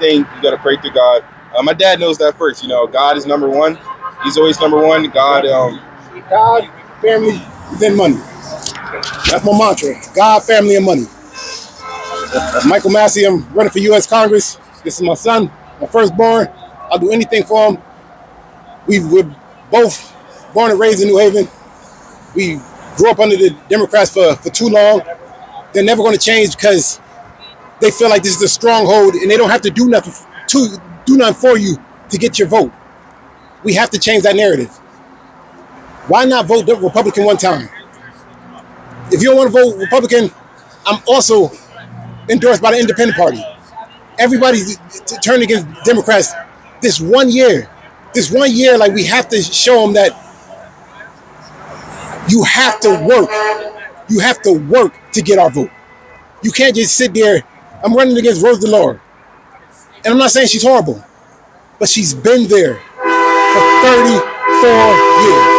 anything, you got to pray to God. My dad knows that first. You know, God is number one. He's always number one. God, family, then money. That's my mantra. God, family, and money. Michael Massey, I'm running for U.S. Congress. This is my son, my firstborn. I'll do anything for him. We're both born and raised in New Haven. We grew up under the Democrats for too long. They're never going to change because they feel like this is a stronghold and they don't have to do nothing for you to get your vote. We have to change that narrative. Why not vote Republican one time? If you don't want to vote Republican, I'm also endorsed by the Independent Party. Everybody's turned against Democrats this 1 year. This 1 year, like, we have to show them that you have to work. You have to work to get our vote. You can't just sit there. I'm running against Rose DeLore. And I'm not saying she's horrible, but she's been there for 34 years.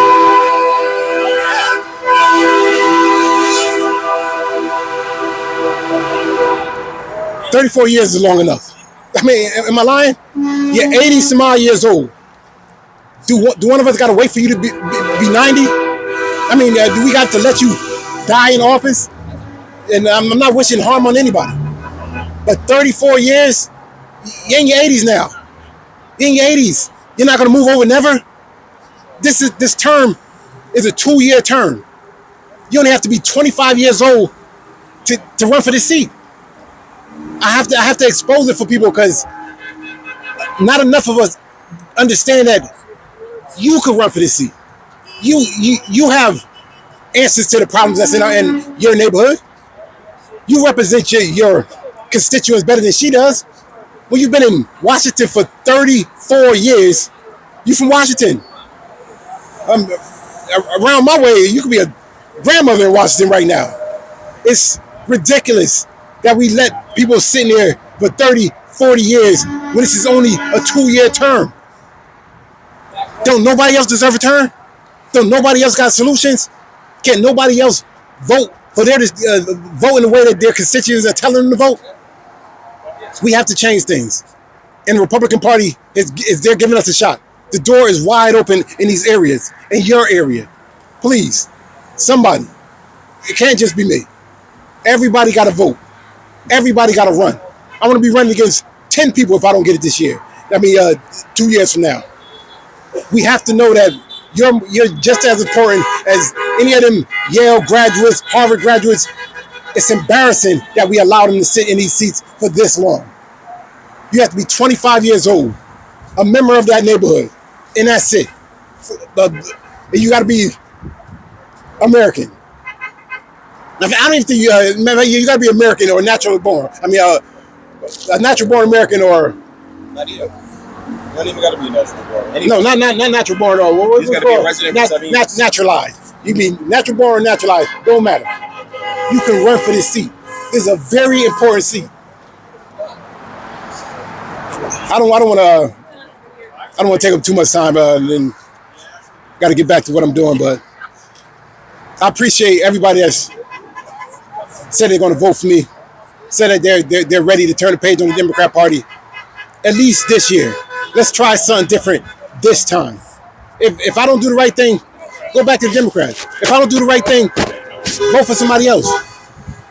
34 years is long enough. I mean, am I lying? You're 80 some odd years old. Do one of us got to wait for you to be 90? I mean, do we got to let you die in office? And I'm not wishing harm on anybody. But 34 years, you're in your 80s now. You're in your 80s. You're not going to move over never? This term is a 2-year term. You only have to be 25 years old to run for this seat. I have to expose it for people because not enough of us understand that you could run for this seat. You have answers to the problems that's in your neighborhood. You represent your constituents better than she does. Well, you've been in Washington for 34 years. You from Washington. Around my way, you could be a grandmother in Washington right now. It's ridiculous that we let people sit there for 30, 40 years when this is only a 2-year term. Don't nobody else deserve a term? Don't nobody else got solutions? Can't nobody else vote for their vote in the way that their constituents are telling them to vote? We have to change things. And the Republican Party is there giving us a shot. The door is wide open in these areas, in your area. Please, somebody. It can't just be me. Everybody got to vote. Everybody got to run. I want to be running against 10 people if I don't get it this year. I mean, 2 years from now. We have to know that you're just as important as any of them Yale graduates, Harvard graduates. It's embarrassing that we allow them to sit in these seats for this long. You have to be 25 years old, a member of that neighborhood, and that's it. You got to be American. I don't even think you got to be American or naturally born. I mean, a natural born American or not even. You don't even got to be natural born. No, not natural born or what's got to be a resident for 7 years. Naturalized. You mean natural born or naturalized? Don't matter. You can run for this seat. This is a very important seat. I don't want to take up too much time. And then got to get back to what I'm doing. But I appreciate everybody that's said they're going to vote for me. Said that they're ready to turn the page on the Democrat Party. At least this year. Let's try something different this time. If I don't do the right thing, go back to the Democrats. If I don't do the right thing, vote for somebody else.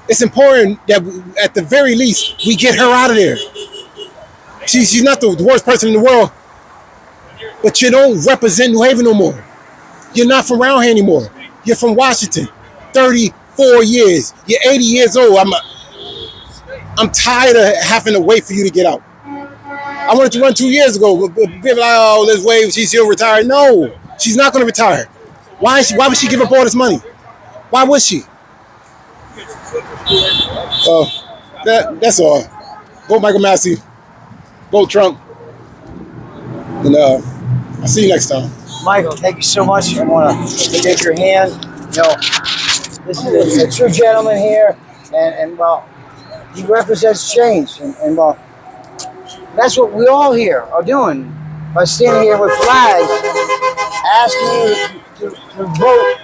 It's important that at the very least we get her out of there. She's not the worst person in the world, but you don't represent New Haven no more. You're not from around here anymore. You're from Washington. 34 years. You're 80 years old. I'm tired of having to wait for you to get out. I wanted to run 2 years ago. People like, oh, let's wait. She'll retire. No, she's not going to retire. Why would she give up all this money? Why would she? That's all. Vote Michael Massey. Vote Trump. And I'll see you next time. Michael, thank you so much. I want to take your hand. You know, this is a true gentleman here, and well, he represents change, and well, that's what we all here are doing by standing here with flags, asking you to vote